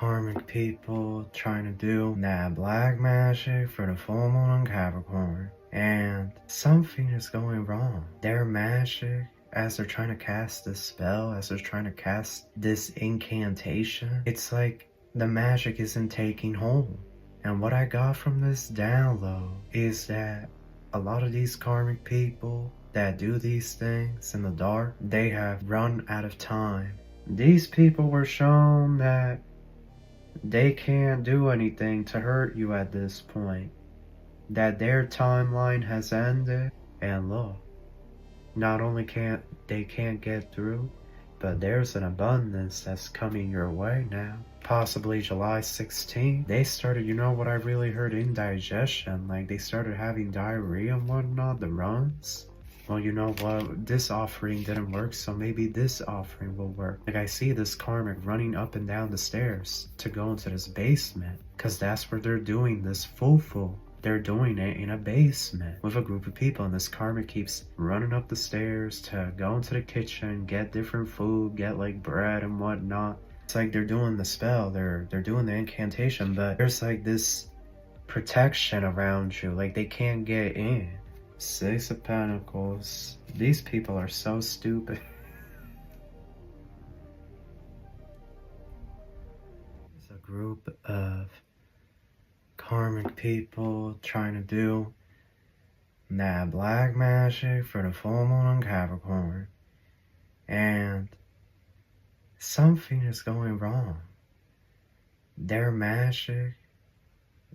Karmic people trying to do that black magic for the full moon on Capricorn. And something is going wrong. Their magic, as they're trying to cast this spell, as they're trying to cast this incantation, it's like the magic isn't taking hold. And what I got from this download is that a lot of these karmic people that do these things in the dark, they have run out of time. These people were shown that they can't do anything to hurt you at this point. That their timeline has ended. And look, not only can't get through, but there's an abundance that's coming your way now. Possibly July 16th. They started, you know what I really heard, indigestion. Like they started having diarrhea and whatnot, the runs. Well, you know what, this offering didn't work, so maybe this offering will work. Like I see this karmic running up and down the stairs to go into this basement, because that's where they're doing this foo-foo. They're doing it in a basement with a group of people, and this karmic keeps running up the stairs to go into the kitchen, get different food, get like bread and whatnot. It's like they're doing the spell, they're doing the incantation, but there's like this protection around you, like they can't get in. Six of Pentacles. These people are so stupid. It's a group of karmic people trying to do that black magic for the full moon on Capricorn. And something is going wrong. Their magic,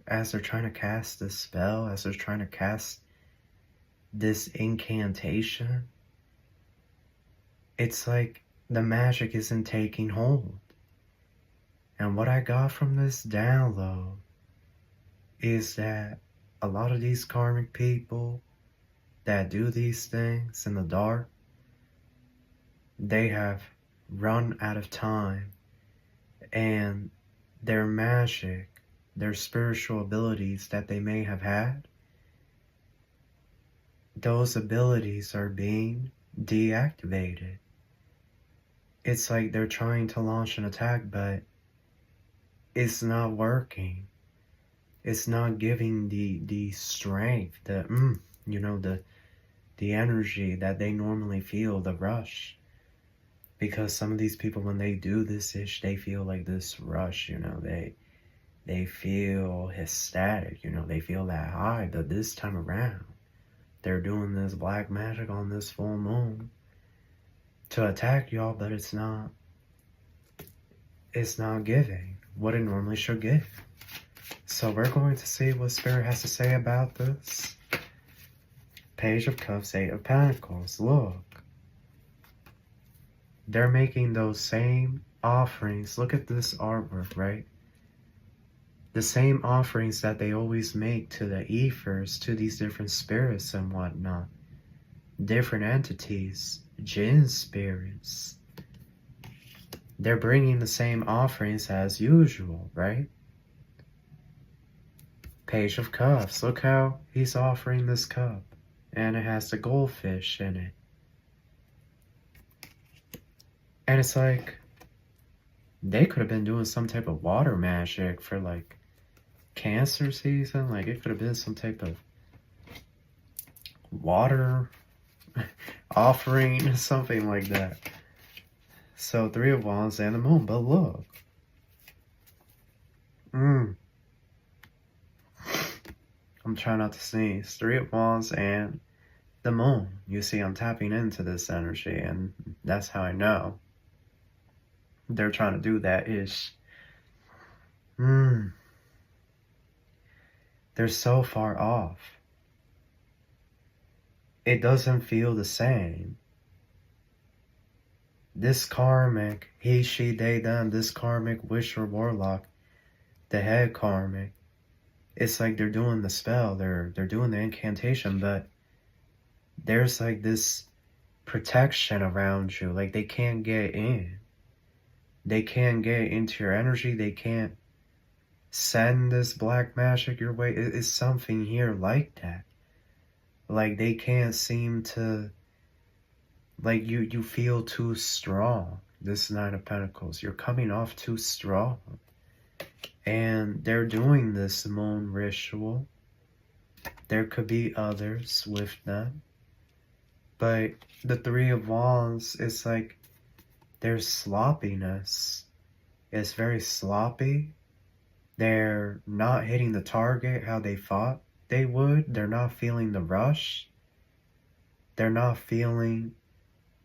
as they're trying to cast this spell, as they're trying to cast this incantation, it's like the magic isn't taking hold. And what I got from this download is that a lot of these karmic people that do these things in the dark, they have run out of time, and their magic, their spiritual abilities that they may have had, those abilities are being deactivated. It's like they're trying to launch an attack, but it's not working. It's not giving the strength, the energy that they normally feel, the rush. Because some of these people, when they do this ish, they feel like this rush, they feel ecstatic, they feel that high. But this time around, they're doing this black magic on this full moon to attack y'all, but it's not giving what it normally should give. So we're going to see what Spirit has to say about this. Page of Cups, Eight of Pentacles. Look. They're making those same offerings. Look at this artwork, right? The same offerings that they always make to the ethers, to these different spirits and whatnot. Different entities, jinn spirits. They're bringing the same offerings as usual, right? Page of Cups. Look how he's offering this cup. And it has the goldfish in it. And it's like, they could have been doing some type of water magic for like Cancer season. Like it could have been some type of water offering, something like that. So Three of Wands and the Moon. But look. I'm trying not to sneeze. Three of Wands and the Moon. You see, I'm tapping into this energy, and that's how I know they're trying to do that ish. They're so far off. It doesn't feel the same. This karmic, he, she, they, them, this karmic witch or warlock, the head karmic, it's like they're doing the spell, they're doing the incantation, but there's like this protection around you. Like they can't get in. They can't get into your energy. They can't send this black magic your way. It's something here like that. Like they can't seem to, like you feel too strong. This Nine of Pentacles, you're coming off too strong. And they're doing this moon ritual. There could be others with them. But the Three of Wands is like there's sloppiness. It's very sloppy. They're not hitting the target how they thought they would. They're not feeling the rush. They're not feeling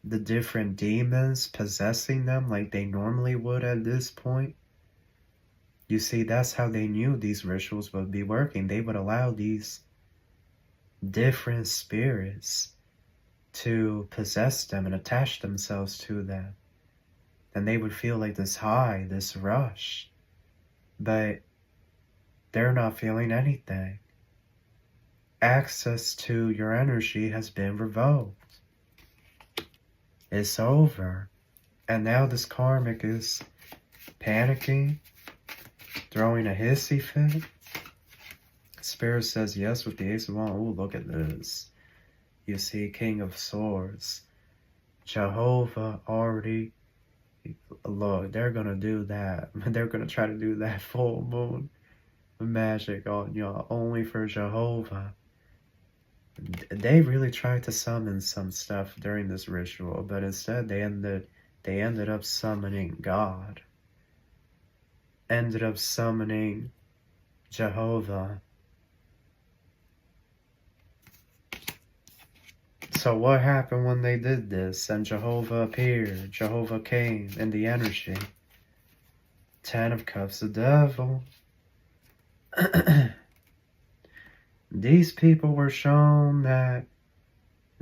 the different demons possessing them like they normally would at this point. You see, that's how they knew these rituals would be working. They would allow these different spirits to possess them and attach themselves to them. And they would feel like this high, this rush. But they're not feeling anything. Access to your energy has been revoked. It's over. And now this karmic is panicking, throwing a hissy fit. Spirit says yes with the Ace of Wands. Ooh, look at this. You see, King of Swords. Jehovah already, look, they're going to do that. They're going to try to do that full moon magic on y'all, only for Jehovah. They really tried to summon some stuff during this ritual, but instead they ended up summoning God. Ended up summoning Jehovah. So what happened when they did this and Jehovah appeared? Jehovah came in the energy. 10 of Cups, the devil. These people were shown that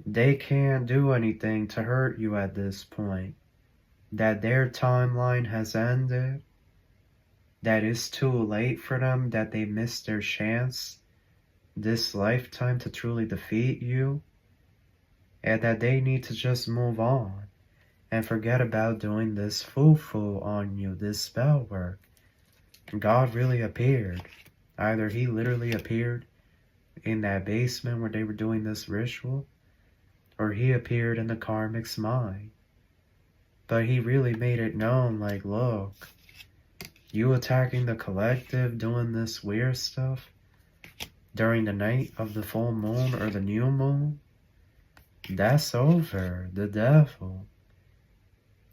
they can't do anything to hurt you at this point. That their timeline has ended. That it's too late for them. That they missed their chance this lifetime to truly defeat you. And that they need to just move on. And forget about doing this foo-foo on you. This spell work. God really appeared. Either he literally appeared in that basement where they were doing this ritual, or he appeared in the karmic's mind. But he really made it known, like, look, you attacking the collective, doing this weird stuff during the night of the full moon or the new moon, that's over. The devil.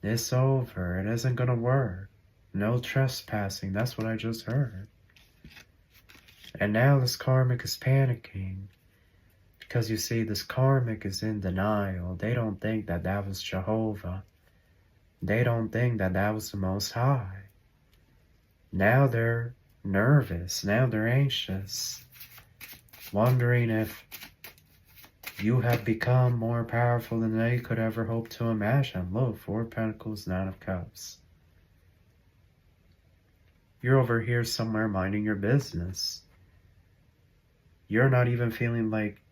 It's over. It isn't gonna work. No trespassing. That's what I just heard. And now this karmic is panicking. Because you see, this karmic is in denial. They don't think that that was Jehovah. They don't think that that was the Most High. Now they're nervous. Now they're anxious. Wondering if you have become more powerful than they could ever hope to imagine. Look, 4 of Pentacles, 9 of Cups. You're over here somewhere minding your business. You're not even feeling like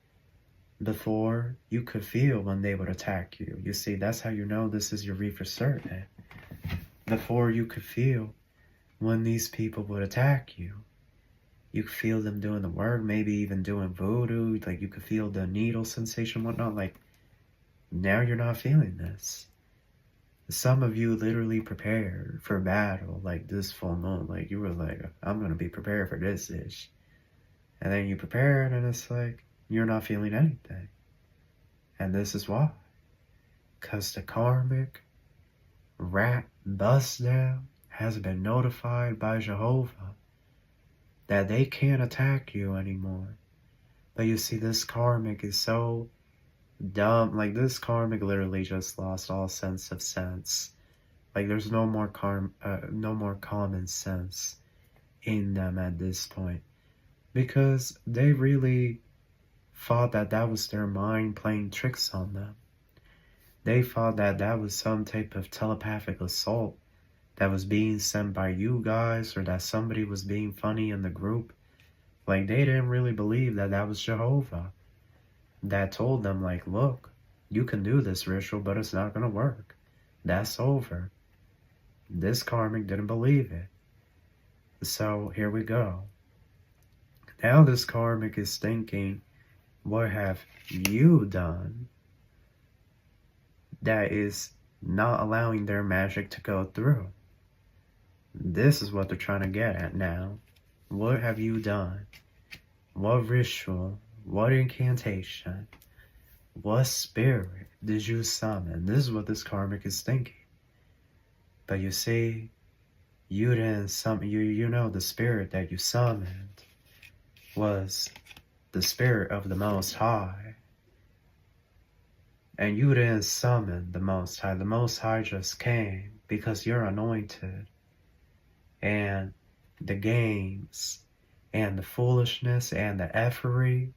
before you could feel when they would attack you. You see, that's how you know this is your reef for certain. Before you could feel when these people would attack you. You could feel them doing the work, maybe even doing voodoo. Like you could feel the needle sensation, whatnot. Like now you're not feeling this. Some of you literally prepared for battle, like this full moon. Like you were like, I'm going to be prepared for this ish. And then you prepared and it's like, you're not feeling anything. And this is why. Because the karmic rat bust down has been notified by Jehovah that they can't attack you anymore. But you see, this karmic is so dumb. Like this karmic literally just lost all sense of sense. Like there's no more common sense in them at this point. Because they really thought that that was their mind playing tricks on them. They thought that that was some type of telepathic assault that was being sent by you guys, or that somebody was being funny in the group. Like they didn't really believe that that was Jehovah that told them, like, look, you can do this ritual, but it's not going to work. That's over. This karmic didn't believe it. So here we go. Now this karmic is thinking, what have you done that is not allowing their magic to go through? This is what they're trying to get at now. What have you done? What ritual? What incantation? What spirit did you summon? This is what this karmic is thinking. But you see, you didn't summon, you know the spirit that you summoned was the spirit of the Most High. And you didn't summon the Most High. The Most High just came because you're anointed. And the games and the foolishness and the effery,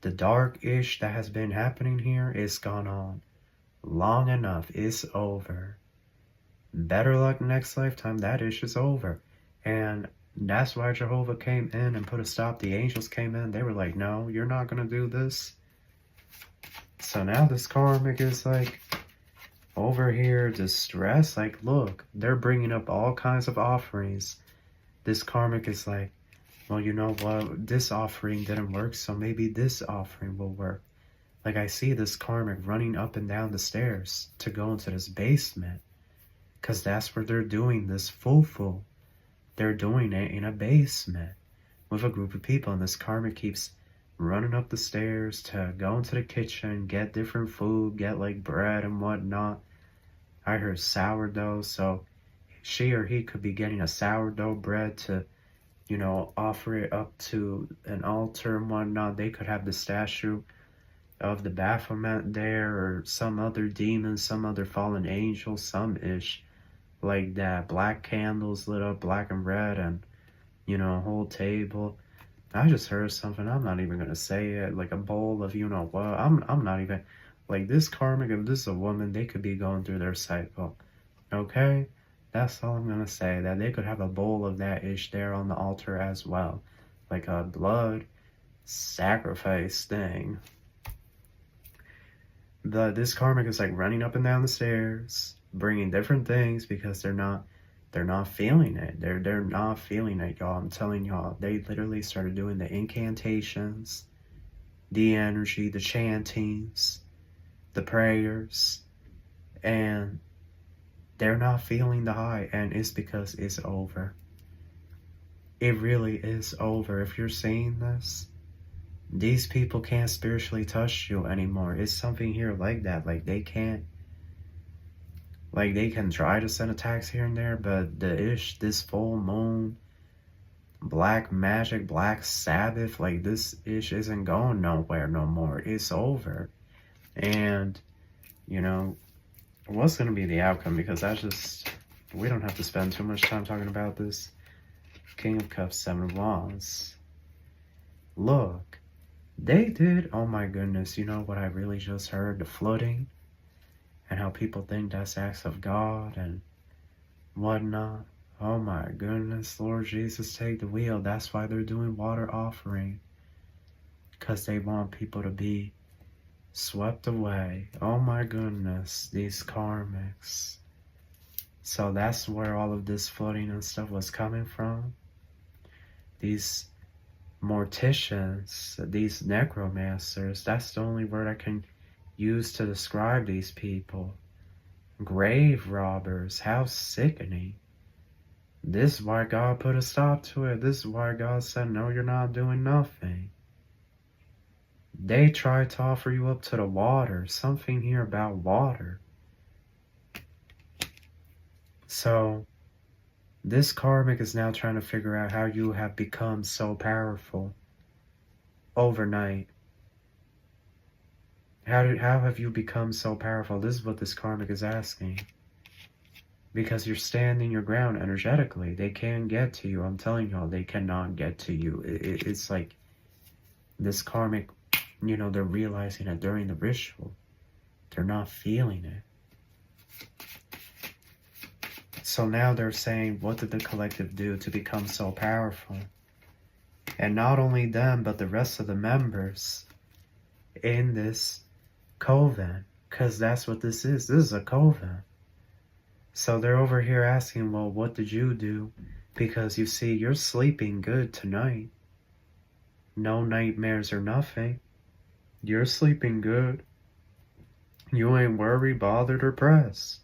the dark-ish that has been happening here, it's gone on long enough. It's over. Better luck next lifetime. That ish is over. And that's why Jehovah came in and put a stop. The angels came in. They were like, no, you're not going to do this. So now this karmic is like over here distressed. Like, look, they're bringing up all kinds of offerings. This karmic is like, well, you know what? This offering didn't work, so maybe this offering will work. Like, I see this karmic running up and down the stairs to go into this basement. Because that's where they're doing this foo-foo. They're doing it in a basement with a group of people. And this karmic keeps running up the stairs to go into the kitchen, get different food, get like bread and whatnot. I heard sourdough, so she or he could be getting a sourdough bread to, you know, offer it up to an altar and whatnot. They could have the statue of the Baphomet there, or some other demon, some other fallen angel, some ish like that. Black candles lit up black and red, and, you know, a whole table. I just heard something. I'm not even gonna say it. Like a bowl of, you know what? I'm not even like this karmic. If this is a woman, they could be going through their cycle. Okay, that's all I'm gonna say. That they could have a bowl of that ish there on the altar as well, like a blood sacrifice thing. This karmic is like running up and down the stairs, bringing different things because they're not feeling it. They're not feeling it, y'all. I'm telling y'all, they literally started doing the incantations, the energy, the chantings, the prayers, and they're not feeling the high, and it's because it's over. It really is over. If you're seeing this, these people can't spiritually touch you anymore. It's something here like that. Like, they can't. Like, they can try to send attacks here and there, but this full moon, black magic, black Sabbath, like, this ish isn't going nowhere no more. It's over. And, you know, what's going to be the outcome? Because we don't have to spend too much time talking about this. King of Cups, Seven of Wands. Look, they did, oh my goodness, you know what I really just heard? The flooding. And how people think that's acts of God and whatnot. Oh my goodness, Lord Jesus, take the wheel. That's why they're doing water offering. Because they want people to be swept away. Oh my goodness, these karmics. So that's where all of this flooding and stuff was coming from. These morticians, these necromancers, that's the only word I can use to describe these people. Grave robbers. How sickening. This is why God put a stop to it. This is why God said, no, you're not doing nothing. They tried to offer you up to the water. Something here about water. So this karmic is now trying to figure out how you have become so powerful overnight. How have you become so powerful? This is what this karmic is asking. Because you're standing your ground energetically. They can't get to you. I'm telling y'all, they cannot get to you. It's like this karmic, you know, they're realizing it during the ritual. They're not feeling it. So now they're saying, what did the collective do to become so powerful? And not only them, but the rest of the members in this coven, because that's what this is. This is a coven. So they're over here asking, well, what did you do? Because you see, you're sleeping good tonight. No nightmares or nothing. You're sleeping good. You ain't worried, bothered, or pressed.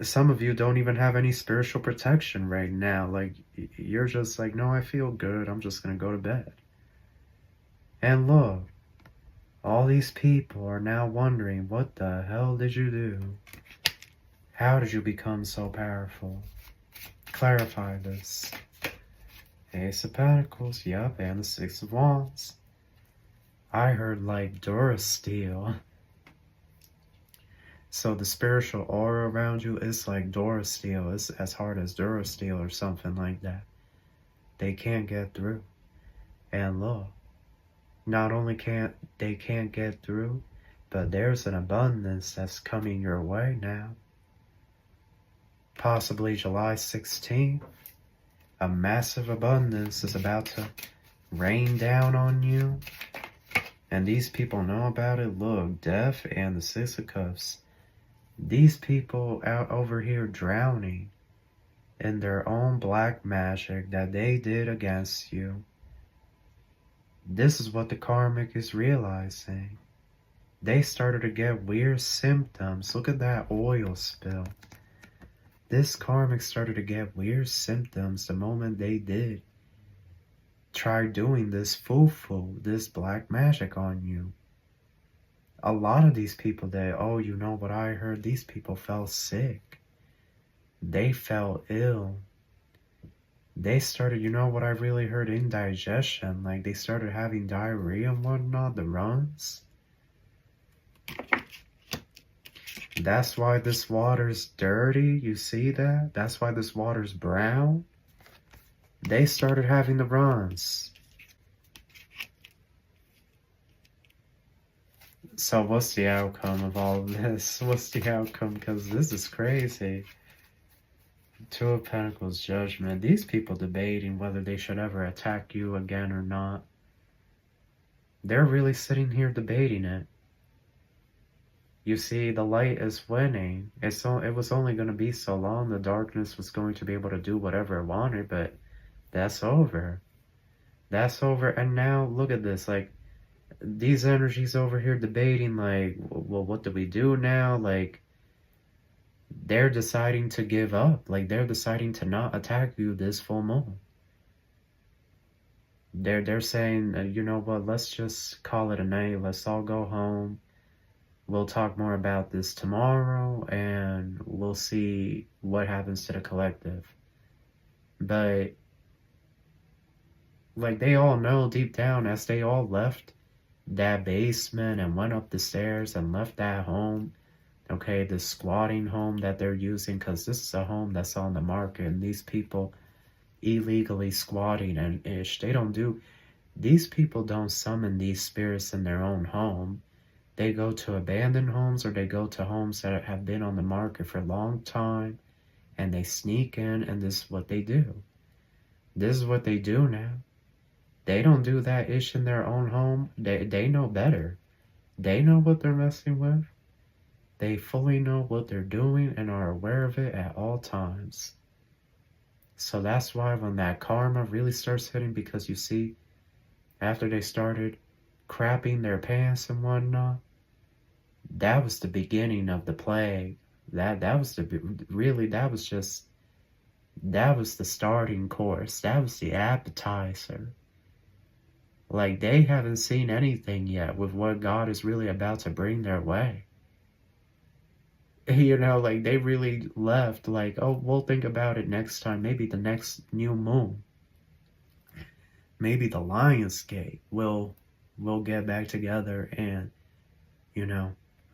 Some of you don't even have any spiritual protection right now. Like, you're just like, no, I feel good. I'm just going to go to bed. And look, all these people are now wondering, what the hell did you do? How did you become so powerful? Clarify this. Ace of Pentacles, yep, and the Six of Wands. I heard like Durasteel. So the spiritual aura around you is like Durasteel. It's as hard as Durasteel or something like that. They can't get through. And look, not only can't get through, but there's an abundance that's coming your way now. Possibly July 16th, a massive abundance is about to rain down on you. And these people know about it. Look, Death and the Six of Cups. These people out over here drowning in their own black magic that they did against you. This is what the Karmic is realizing. They started to get weird symptoms. Look at that oil spill. This Karmic started to get weird symptoms the moment they did try doing this foo-foo, this black magic on you. A lot of these people that, oh, you know what I heard? These people fell sick. They fell ill. They started, you know what I really heard? Indigestion. Like, they started having diarrhea and whatnot, the runs. That's why this water's dirty. You see that? That's why this water's brown. They started having the runs. So what's the outcome of all of this? What's the outcome? Because this is crazy. Two of Pentacles, Judgment. These people debating whether they should ever attack you again or not. They're really sitting here debating it. You see, the light is winning. It was only going to be so long. The darkness was going to be able to do whatever it wanted, but that's over. That's over. And now, look at this. Like, these energies over here debating, like, well, what do we do now? Like, they're deciding to give up. Like, they're deciding to not attack you this full moon. They're saying, you know what, let's just call it a night. Let's all go home. We'll talk more about this tomorrow, and we'll see what happens to the collective. But, like, they all know deep down, as they all left that basement and went up the stairs and left that home, okay, the squatting home that they're using, because this is a home that's on the market, and these people illegally squatting and ish, these people don't summon these spirits in their own home. They go to abandoned homes, or they go to homes that have been on the market for a long time, and they sneak in, and this is what they do. This is what they do now. They don't do that ish in their own home. They know better. They know what they're messing with. They fully know what they're doing and are aware of it at all times. So that's why when that karma really starts hitting, because you see, after they started crapping their pants and whatnot, that was the beginning of the plague. That was the starting course. That was the appetizer. Like, they haven't seen anything yet with what God is really about to bring their way. You know, like, they really left like, oh, we'll think about it next time. Maybe the next new moon. Maybe the Lion's Gate will get back together and, you know,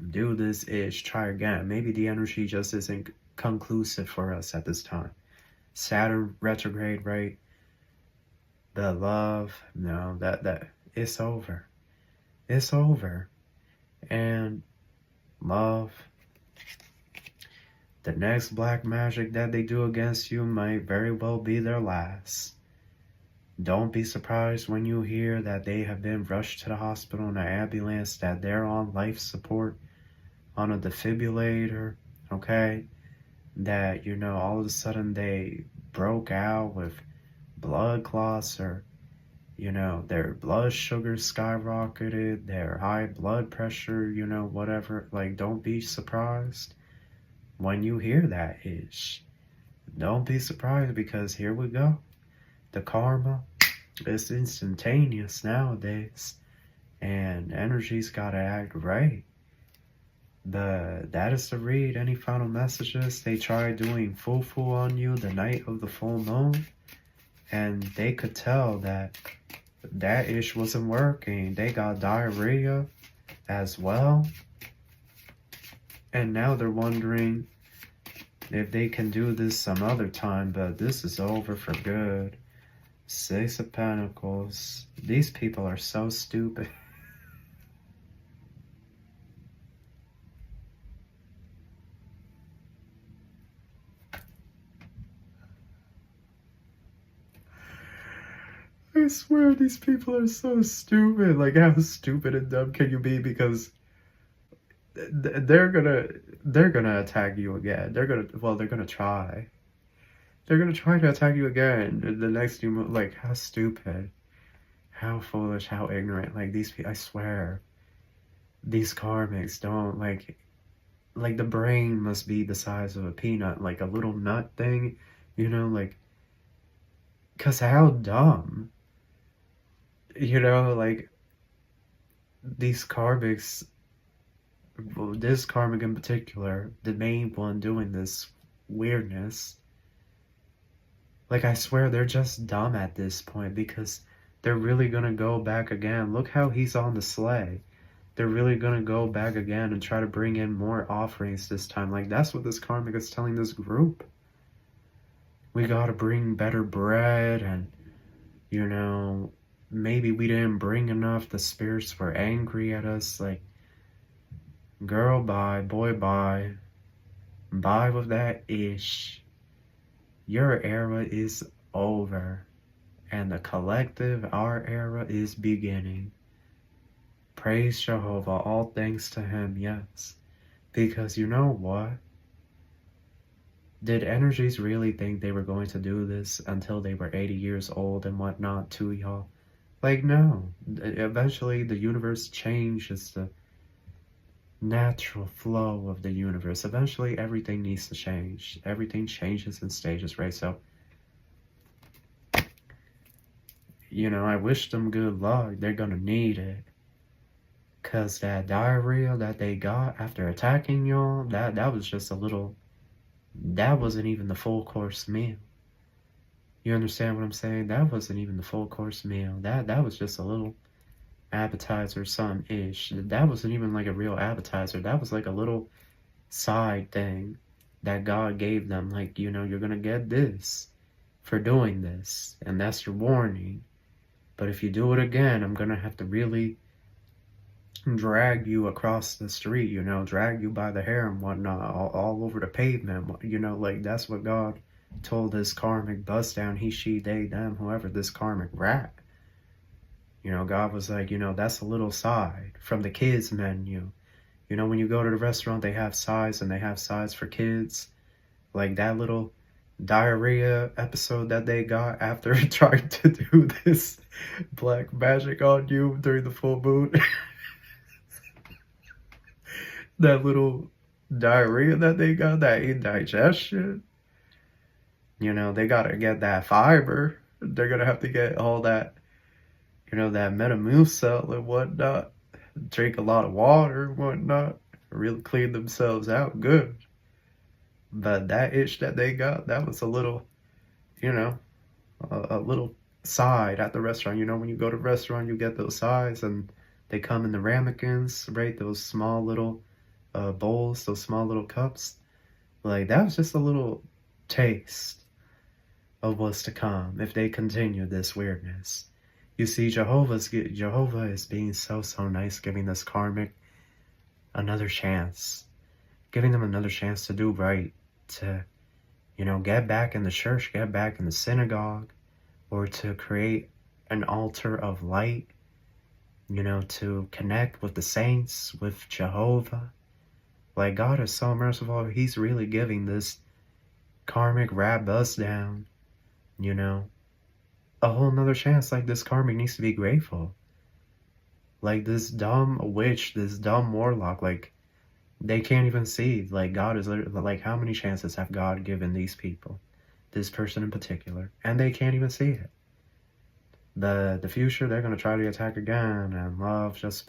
do this ish, try again. Maybe the energy just isn't conclusive for us at this time. Saturn retrograde, right? The love, no, that it's over. It's over. And love, the next black magic that they do against you might very well be their last. Don't be surprised when you hear that they have been rushed to the hospital in an ambulance, that they're on life support, on a defibrillator, okay? That, you know, all of a sudden they broke out with blood clots, or, you know, their blood sugar skyrocketed, their high blood pressure, you know, whatever. Like, don't be surprised. when you hear that ish. Don't be surprised, because here we go. The karma is instantaneous nowadays, and energy's gotta act right. But that is to read. Any final messages? They tried doing fufu on you the night of the full moon, and they could tell that that ish wasn't working. They got diarrhea as well, and now they're wondering if they can do this some other time, but this is over for good. Six of Pentacles. These people are so stupid. I swear these people are so stupid. Like, how stupid and dumb can you be? Because they're gonna attack you again. They're gonna try. They're gonna try to attack you again. The next new move. Like, how stupid, how foolish, how ignorant. Like, these people, I swear, these karmics don't like the brain must be the size of a peanut, like a little nut thing, you know, like, cause how dumb, you know, like, these karmics, this karmic in particular, the main one doing this weirdness, like, I swear they're just dumb at this point, because they're really gonna go back again. Look how he's on the sleigh. They're really gonna go back again and try to bring in more offerings this time. Like, that's what this karmic is telling this group. We gotta bring better bread, and, you know, maybe we didn't bring enough. The spirits were angry at us. Like, girl, bye. Boy, bye. Bye with that ish. Your era is over, and the collective, our era, is beginning. Praise Jehovah, all thanks to him, yes. Because you know what? Did energies really think they were going to do this until they were 80 years old and whatnot too, y'all? Like, no. Eventually, the universe changes the natural flow of the universe. Eventually, everything needs to change. Everything changes in stages, right? So, you know, I wish them good luck. They're gonna need it. Cause that diarrhea that they got after attacking y'all, that was just a little, that wasn't even the full course meal. You understand what I'm saying? That wasn't even the full course meal. That was just a little appetizer, some-ish. That wasn't even like a real appetizer. That was like a little side thing that God gave them. Like, you know, you're gonna get this for doing this, and that's your warning. But if you do it again, I'm gonna have to really drag you across the street, you know, drag you by the hair and whatnot, all over the pavement, you know, like, that's what God told this karmic bust down, he, she, they, them, whoever, this karmic rat. You know, God was like, you know, that's a little side from the kids menu. You know, when you go to the restaurant, they have sides, and they have sides for kids. Like that little diarrhea episode that they got after trying to do this black magic on you during the full moon. That little diarrhea that they got, that indigestion. You know, they gotta get that fiber. They're gonna have to get all that, you know, that Metamucil and whatnot. Drink a lot of water and whatnot. Really clean themselves out good. But that itch that they got, that was a little, you know, a little side at the restaurant. You know, when you go to a restaurant, you get those sides, and they come in the ramekins, right? Those small little bowls, those small little cups. Like, that was just a little taste of what's to come if they continue this weirdness. You see, Jehovah is being so nice, giving this karmic another chance, giving them another chance to do right, to, you know, get back in the church, get back in the synagogue, or to create an altar of light, you know, to connect with the saints, with Jehovah. Like, God is so merciful. He's really giving this karmic rat bust down, you know, a whole nother chance. Like, this karmic needs to be grateful. Like, this dumb witch, this dumb warlock, like, They can't even see. Like, God is literally, like, how many chances have God given these people? This person in particular. And they can't even see it. The future, they're going to try to attack again. And love, just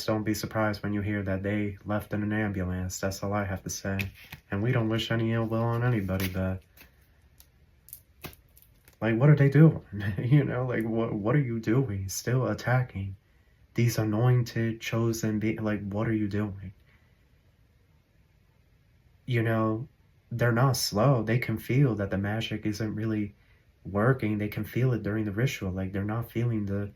don't be surprised when you hear that they left in an ambulance. That's all I have to say. And we don't wish any ill will on anybody, but like, what are they doing? You know, like, what are you doing? Still attacking these anointed, chosen beings. Like, what are you doing? You know, they're not slow. They can feel that the magic isn't really working. They can feel it during the ritual. Like, they're not feeling the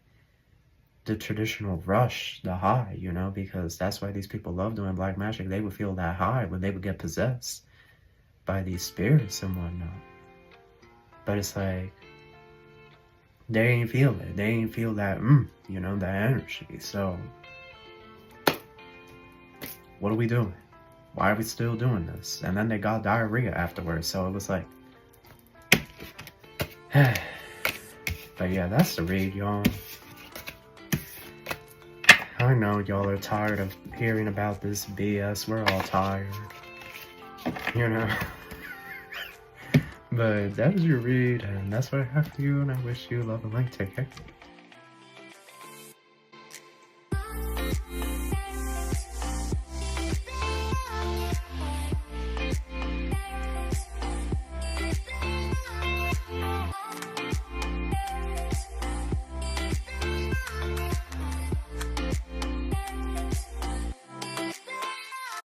traditional rush, the high, you know, because that's why these people love doing black magic. They would feel that high when they would get possessed by these spirits and whatnot. But it's like, they ain't feel it. They ain't feel that, you know, that energy. So, what are we doing? Why are we still doing this? And then they got diarrhea afterwards. So it was like, but yeah, that's the read, y'all. I know y'all are tired of hearing about this BS. We're all tired, you know. But that is your read, and that's what I have for you, and I wish you love and light. Take care.